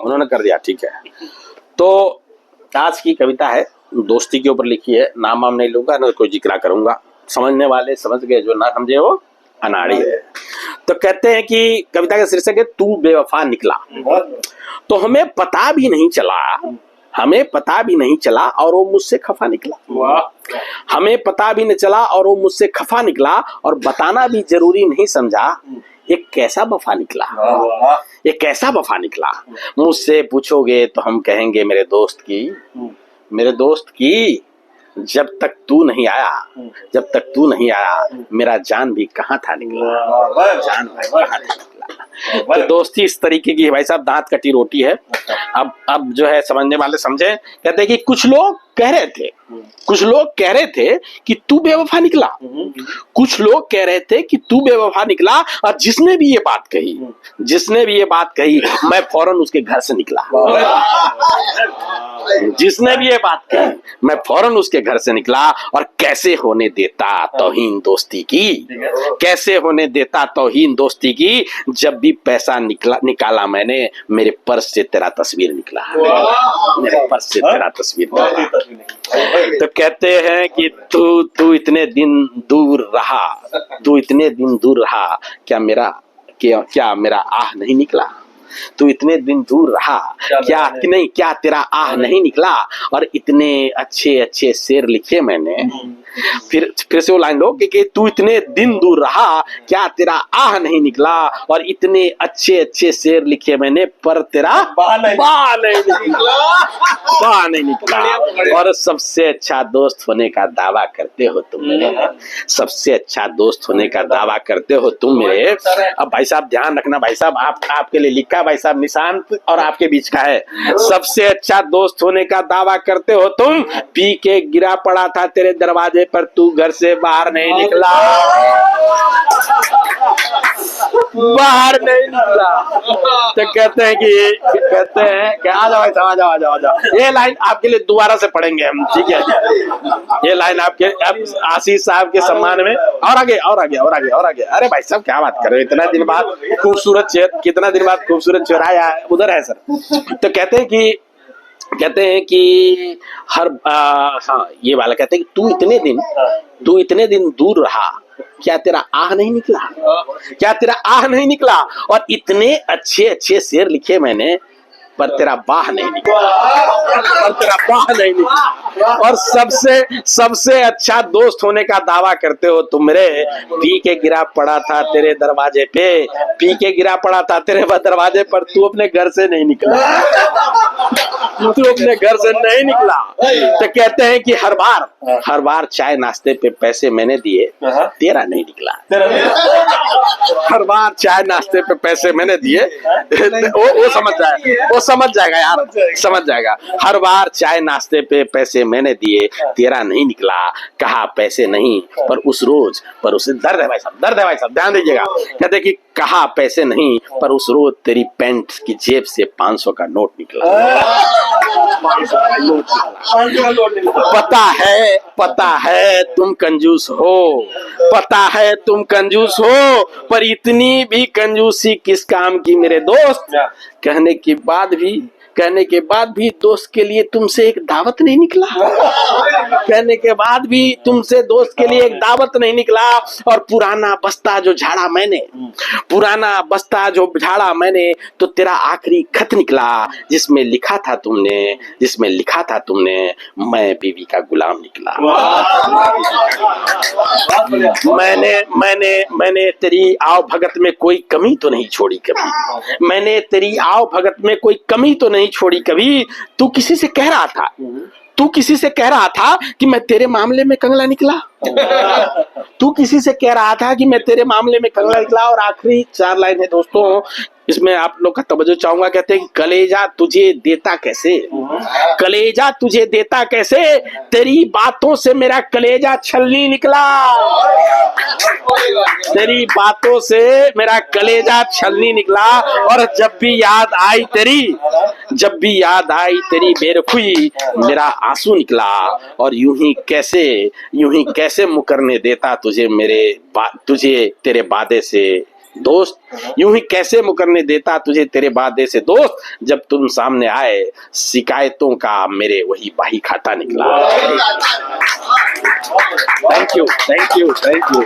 उन्होंने कर दिया, ठीक है। तो आज की कविता है, दोस्ती के ऊपर लिखी है, नाम वाम नहीं लूंगा, ना कोई जिक्र करूंगा, समझने वाले समझ गए, जो ना समझे वो अनाड़ी है। तो कहते हैं कि कविता का शीर्षक है तू बेवफा निकला। तो हमें पता भी नहीं चला और वो मुझसे खफा निकला। हमें पता भी नहीं चला और वो मुझसे खफा निकला, और बताना भी जरूरी नहीं समझा, ये कैसा वफा निकला। मुझसे पूछोगे तो हम कहेंगे मेरे दोस्त की जब तक तू नहीं आया मेरा जान भी कहाँ था निकला। तो दोस्ती इस तरीके की है भाई साहब, दांत कटी रोटी है। अब जो है समझने वाले समझे। कहते हैं कि कुछ लोग कह रहे थे कि तू बेवफा निकला। और जिसने भी ये बात कही मैं फौरन उसके घर से निकला। और कैसे होने देता तौहीन दोस्ती की, जब भी पैसा निकाला मैंने मेरे पर्स से तेरा तस्वीर निकला। तो कहते हैं कि तू इतने दिन दूर रहा, क्या मेरा आह नहीं निकला। तू इतने दिन दूर रहा, क्या तेरा आह नहीं निकला। और इतने अच्छे शेर लिखे मैंने। फिर से वो लाइन लो कि तू इतने दिन दूर रहा, क्या तेरा आह नहीं निकला। और इतने अच्छे शेर लिखे मैंने, पर तेरा बाह नहीं निकला। और सबसे अच्छा दोस्त होने का दावा करते हो तुम मेरे। अब भाई साहब ध्यान रखना भाई साहब, आपके लिए लिखा भाई साहब, निशांत और आपके बीच का है। सबसे अच्छा दोस्त होने का दावा करते हो तुम, पी के गिरा पड़ा था तेरे दरवाजे पर, तू घर से बाहर नहीं निकला। तो कहते हैं कि आ जाओ। ये लाइन आपके लिए दोबारा से पढ़ेंगे हम, ठीक है। ये लाइन आपके आशीष साहब के सम्मान में। और आगे। अरे भाई साहब क्या बात कर रहे हो, कितना दिन बाद खूबसूरत चौराहा उधर है सर। तो कहते हैं कि ये वाला कहते हैं कि तू इतने दिन दूर रहा, क्या तेरा आह नहीं निकला। और इतने अच्छे शेर लिखे मैंने, पर तेरा बाह नहीं निकला। और सबसे अच्छा दोस्त होने का दावा करते हो तुम मेरे, पी के गिरा पड़ा था तेरे दरवाजे पर, तू अपने घर से नहीं निकला। तो कहते हैं कि हर बार चाय नाश्ते पे पैसे मैंने दिए, तेरा नहीं निकला। हर बार चाय नाश्ते पे पैसे मैंने दिए, वो समझ जाएगा यार, समझ जाएगा। हर बार चाय नाश्ते पे पैसे मैंने दिए, तेरा नहीं निकला। कहा पैसे नहीं पर उस दर्द है भाई साहब, ध्यान दीजिएगा। कहते कि कहा पैसे नहीं पर उस रोज तेरी पैंट की जेब से 500 का नोट निकला। पता है तुम कंजूस हो, पर इतनी भी कंजूसी किस काम की मेरे दोस्त। कहने के बाद भी दोस्त के लिए तुमसे एक दावत नहीं निकला। और पुराना बस्ता जो झाड़ा मैंने, तो तेरा आखिरी खत निकला, जिसमें लिखा था तुमने मैं बीवी का गुलाम निकला। मैंने तेरी आव भगत में कोई कमी तो नहीं छोड़ी कभी। तू किसी से कह रहा था कि मैं तेरे मामले में कंगला निकला। और आखिरी 4 लाइन है दोस्तों, इसमें आप लोग का तवज्जो चाहूंगा। कहते हैं कि कलेजा तुझे देता कैसे, तेरी बातों से मेरा कलेजा छलनी निकला। और जब भी याद आई तेरी बेरखुई, मेरा आंसू निकला। और यूं ही कैसे मुकरने देता तुझे तेरे वादे से दोस्त यूं ही कैसे मुकरने देता तुझे तेरे वादे से दोस्त, जब तुम सामने आए शिकायतों का मेरे वही बाही खाता निकला। Thank you thank you thank you.